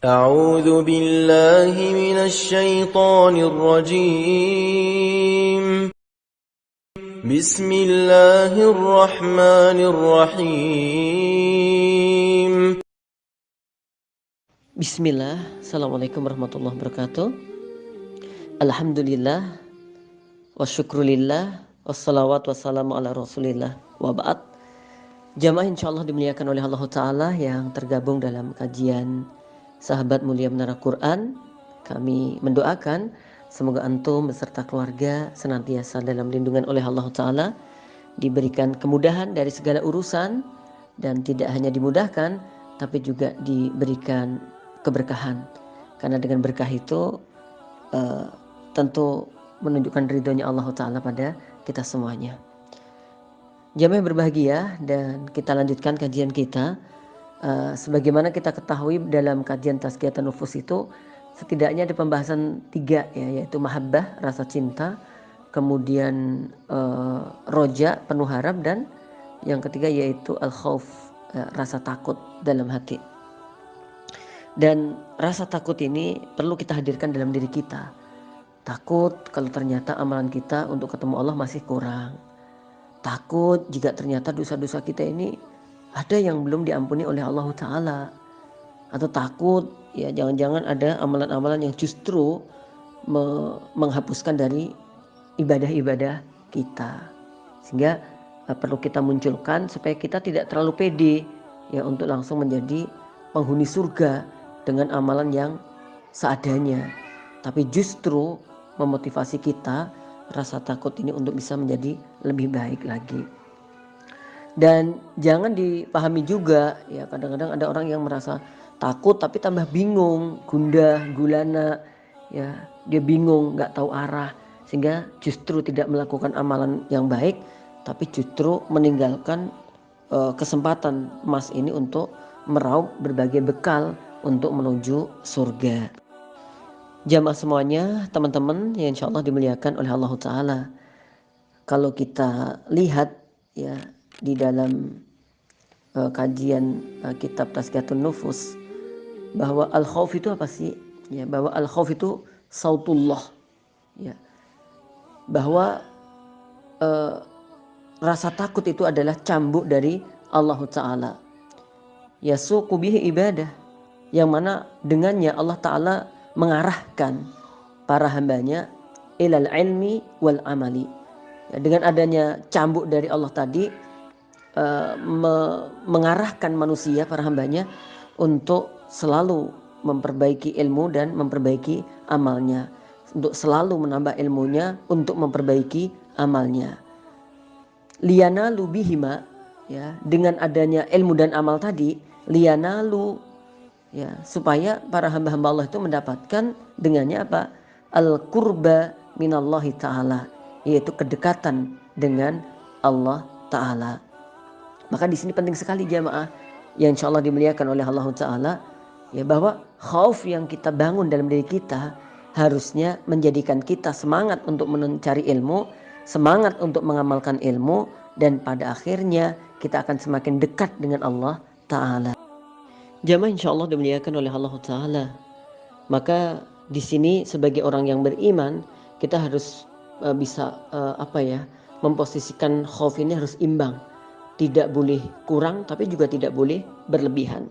أعوذ بالله من الشيطان الرجيم بسم الله الرحمن الرحيم Bismillah, Assalamualaikum warahmatullahi wabarakatuh. Alhamdulillah, wa syukrulillah, wassalawat wassalamu ala rasulillah, wa ba'd. Jamaah insyaAllah dimuliakan oleh Allah Ta'ala yang tergabung dalam kajian Sahabat Mulia Menara Quran. Kami mendoakan semoga antum beserta keluarga senantiasa dalam lindungan oleh Allah Ta'ala, diberikan kemudahan dari segala urusan, dan tidak hanya dimudahkan tapi juga diberikan keberkahan, karena dengan berkah itu tentu menunjukkan ridhonya Allah Ta'ala pada kita semuanya. Jamaah yang berbahagia, dan kita lanjutkan kajian kita. Sebagaimana kita ketahui dalam kajian Tazkiyatun Nufus itu setidaknya ada pembahasan 3 ya, yaitu mahabbah, rasa cinta, kemudian roja, penuh harap, dan yang ketiga yaitu al-khauf, rasa takut dalam hati. Dan rasa takut ini perlu kita hadirkan dalam diri kita. Takut kalau ternyata amalan kita untuk ketemu Allah masih kurang. Takut jika ternyata dosa-dosa kita ini ada yang belum diampuni oleh Allah Ta'ala. Atau takut ya jangan-jangan ada amalan-amalan yang justru menghapuskan dari ibadah-ibadah kita. Sehingga perlu kita munculkan supaya kita tidak terlalu pede ya untuk langsung menjadi penghuni surga dengan amalan yang seadanya, tapi justru memotivasi kita rasa takut ini untuk bisa menjadi lebih baik lagi. Dan jangan dipahami juga ya, kadang-kadang ada orang yang merasa takut tapi tambah bingung, gundah gulana ya, dia bingung, nggak tahu arah, sehingga justru tidak melakukan amalan yang baik tapi justru meninggalkan kesempatan emas ini untuk meraup berbagai bekal untuk menuju surga. Jamaah semuanya, teman-teman yang insya Allah dimuliakan oleh Allah Ta'ala, kalau kita lihat ya di dalam kajian kitab Tazkiyatun Nufus, bahwa al-khauf itu apa sih? Ya, bahwa al-khauf itu sautullah ya, bahwa rasa takut itu adalah cambuk dari Allah Ta'ala. Yasuqu bihi ibadah, yang mana dengannya Allah Ta'ala mengarahkan para hambanya ilal ilmi wal amali. Ya, dengan adanya cambuk dari Allah tadi mengarahkan manusia, para hambanya, untuk selalu memperbaiki ilmu dan memperbaiki amalnya, untuk selalu menambah ilmunya, untuk memperbaiki amalnya. Liyanalu bihima, ya, dengan adanya ilmu dan amal tadi, liyanalu ya, supaya para hamba-hamba Allah itu mendapatkan dengannya apa? Al-qurba minallahi ta'ala, yaitu kedekatan dengan Allah Ta'ala. Maka di sini penting sekali jamaah yang insya Allah dimuliakan oleh Allah Ta'ala ya, bahwa khauf yang kita bangun dalam diri kita harusnya menjadikan kita semangat untuk mencari ilmu, semangat untuk mengamalkan ilmu, dan pada akhirnya kita akan semakin dekat dengan Allah Ta'ala. Jamaah insya Allah dimuliakan oleh Allah Ta'ala. Maka di sini sebagai orang yang beriman, kita harus bisa memposisikan khauf ini harus imbang. Tidak boleh kurang tapi juga tidak boleh berlebihan.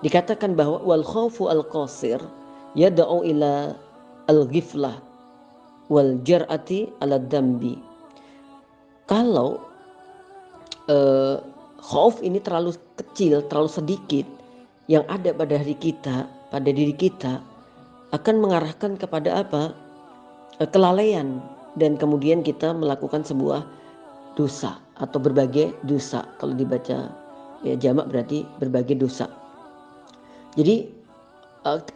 Dikatakan bahwa wal khaufu al qasir yad'u ila al ghiflah wal jar'ati ala dambi. Kalau khauf ini terlalu kecil, terlalu sedikit, yang ada pada diri kita akan mengarahkan kepada apa? Kelalaian, dan kemudian kita melakukan sebuah dosa atau berbagai dosa. Kalau dibaca ya jamak berarti berbagai dosa. Jadi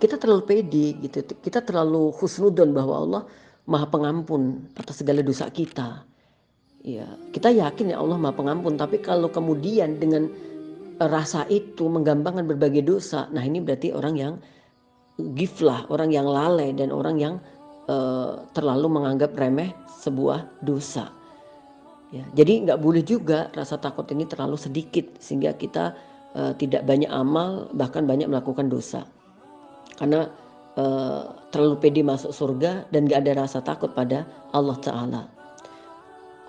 kita terlalu pede gitu, kita terlalu husnudon bahwa Allah Maha Pengampun atas segala dosa kita. Ya, kita yakin ya Allah Maha Pengampun, tapi kalau kemudian dengan rasa itu menggampangkan berbagai dosa, nah ini berarti orang yang ghiflah, orang yang lalai, dan orang yang terlalu menganggap remeh sebuah dosa. Ya, jadi nggak boleh juga rasa takut ini terlalu sedikit sehingga kita tidak banyak amal, bahkan banyak melakukan dosa. karena terlalu pede masuk surga dan gak ada rasa takut pada Allah Ta'ala.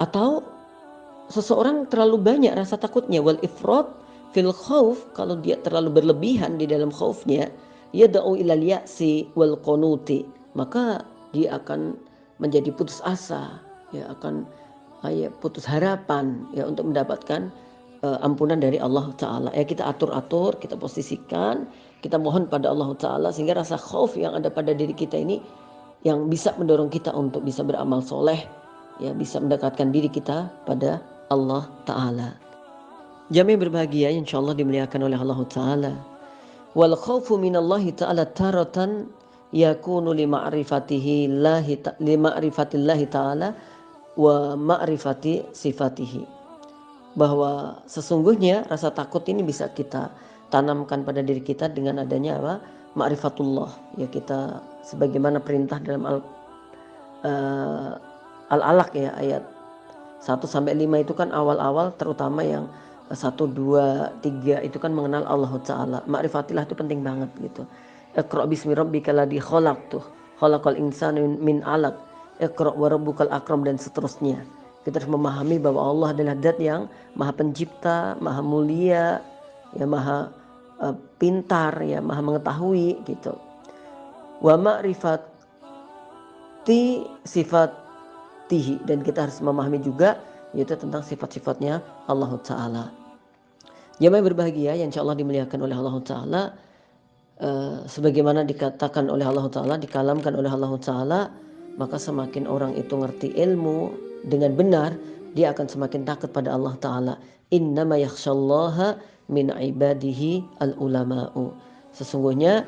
Atau seseorang terlalu banyak rasa takutnya, wal ifrat fil khauf, kalau dia terlalu berlebihan di dalam khaufnya, yad'u ilal ya'si wal qunuti, maka dia akan menjadi putus asa, ya akan putus harapan ya untuk mendapatkan ampunan dari Allah Ta'ala. Ya kita atur-atur, kita posisikan, kita mohon pada Allah Ta'ala sehingga rasa khauf yang ada pada diri kita ini yang bisa mendorong kita untuk bisa beramal soleh, ya bisa mendekatkan diri kita pada Allah Ta'ala. Jamaah berbahagia insyaallah dimuliakan oleh Allah Ta'ala. Wal khawfu minallahi ta'ala taratan yakunu li ma'rifatillahi ta'ala wa ma'rifati sifatihi. Bahwa sesungguhnya rasa takut ini bisa kita tanamkan pada diri kita dengan adanya apa? Ma'rifatullah. Ya kita sebagaimana perintah dalam Al-Alaq ya ayat 1 sampai 5 itu kan awal-awal, terutama yang 1, 2, 3 itu kan mengenal Allah Ta'ala. Ma'rifatillah itu penting banget gitu. Iqra' bismi rabbikal ladzi khalaq tuh. Khalaqal insana min 'alaq. Iqra' wa rabbukal akram dan seterusnya. Kita harus memahami bahwa Allah adalah zat yang maha pencipta, maha mulia, ya maha pintar, ya maha mengetahui gitu. Wa ma'rifati sifatihi, dan kita harus memahami juga yaitu tentang sifat-sifatnya Allah Ta'ala. Jamaah berbahagia yang insyaallah dimuliakan oleh Allah Ta'ala, sebagaimana dikatakan oleh Allah Ta'ala, dikalamkan oleh Allah Ta'ala, maka semakin orang itu ngerti ilmu dengan benar, dia akan semakin takut pada Allah Ta'ala. Innama yakhshallaha min ibadihi al-ulama'u. Sesungguhnya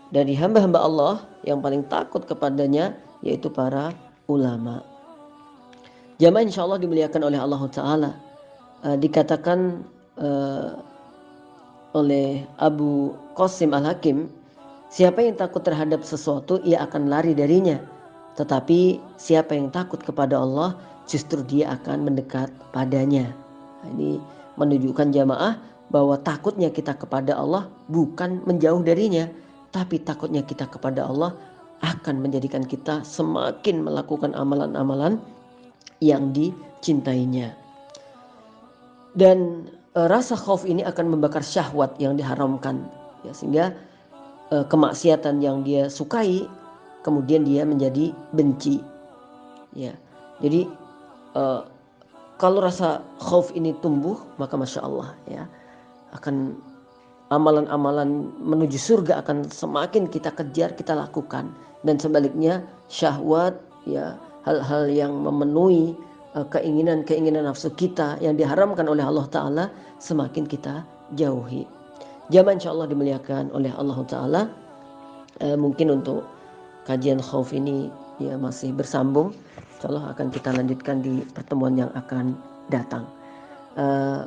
dari hamba-hamba Allah yang paling takut kepadanya yaitu para ulama. Jamaah insyaallah dimuliakan oleh Allah Ta'ala. Dikatakan oleh Abu Qasim Al-Hakim, siapa yang takut terhadap sesuatu ia akan lari darinya. Tetapi siapa yang takut kepada Allah justru dia akan mendekat padanya. Nah, ini menunjukkan jamaah bahwa takutnya kita kepada Allah bukan menjauh darinya, tapi takutnya kita kepada Allah akan menjadikan kita semakin melakukan amalan-amalan yang dicintainya. Dan rasa khauf ini akan membakar syahwat yang diharamkan, ya, sehingga kemaksiatan yang dia sukai kemudian dia menjadi benci, ya. Jadi kalau rasa khauf ini tumbuh, maka masya Allah ya, akan amalan-amalan menuju surga akan semakin kita kejar, kita lakukan. Dan sebaliknya syahwat, ya, hal-hal yang memenuhi keinginan-keinginan nafsu kita yang diharamkan oleh Allah Ta'ala semakin kita jauhi. Jamaah insya Allah dimuliakan oleh Allah Ta'ala. Mungkin untuk kajian khauf ini ya masih bersambung. Insyaallah akan kita lanjutkan di pertemuan yang akan datang.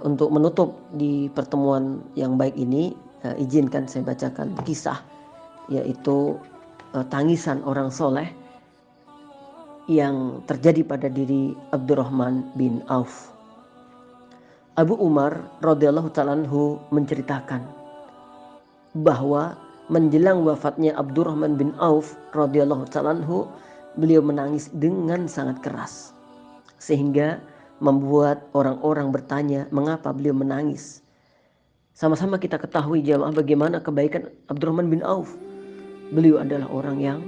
Untuk menutup di pertemuan yang baik ini, izinkan saya bacakan kisah, yaitu tangisan orang soleh yang terjadi pada diri Abdurrahman bin Auf. Abu Umar radhiyallahu ta'ala anhu menceritakan bahwa menjelang wafatnya Abdurrahman bin Auf radhiyallahu ta'ala anhu, beliau menangis dengan sangat keras sehingga membuat orang-orang bertanya mengapa beliau menangis. Sama-sama kita ketahui jamaah bagaimana kebaikan Abdurrahman bin Auf. Beliau adalah orang yang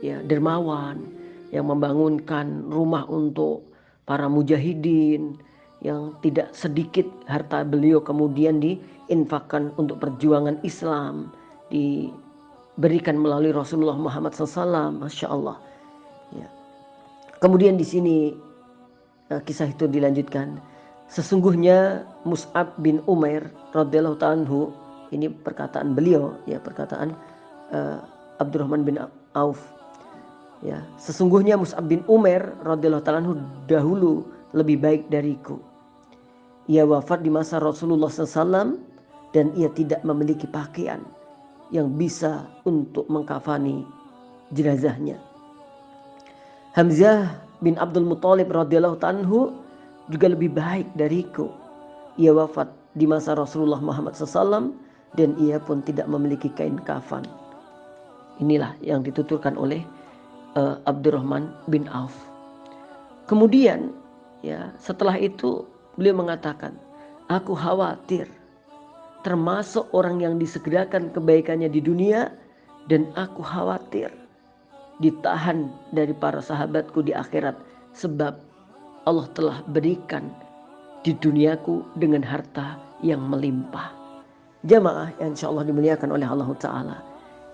ya dermawan, yang membangunkan rumah untuk para mujahidin, yang tidak sedikit harta beliau kemudian diinfakkan untuk perjuangan Islam, diberikan melalui Rasulullah Muhammad SAW, masya Allah. Ya. Kemudian di sini kisah itu dilanjutkan. Sesungguhnya Mus'ab bin Umair radhiyallahu anhu, ini perkataan beliau, ya perkataan Abdurrahman bin Auf. Ya, sesungguhnya Mus'ab bin Umair radhiyallahu anhu dahulu lebih baik dariku. Ia wafat di masa Rasulullah SAW dan ia tidak memiliki pakaian yang bisa untuk mengkafani jenazahnya. Hamzah bin Abdul Muthalib radhiyallahu anhu juga lebih baik dariku. Ia wafat di masa Rasulullah Muhammad SAW dan ia pun tidak memiliki kain kafan. Inilah yang dituturkan oleh Abdurrahman bin Auf. Kemudian ya setelah itu beliau mengatakan, aku khawatir termasuk orang yang disegerakan kebaikannya di dunia, dan aku khawatir ditahan dari para sahabatku di akhirat, sebab Allah telah berikan di duniaku dengan harta yang melimpah. Jamaah yang insya Allah dimuliakan oleh Allah Ta'ala,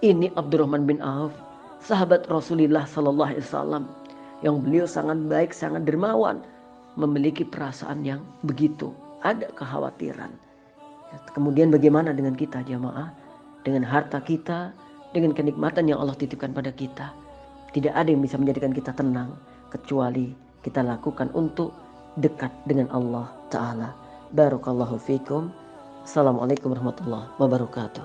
ini Abdurrahman bin Auf, sahabat Rasulullah Sallallahu Alaihi Wasallam, yang beliau sangat baik, sangat dermawan, memiliki perasaan yang begitu, ada kekhawatiran. Kemudian bagaimana dengan kita jamaah? Dengan harta kita, dengan kenikmatan yang Allah titipkan pada kita, tidak ada yang bisa menjadikan kita tenang kecuali kita lakukan untuk dekat dengan Allah Ta'ala. Barakallahu fikum. Assalamualaikum warahmatullahi wabarakatuh.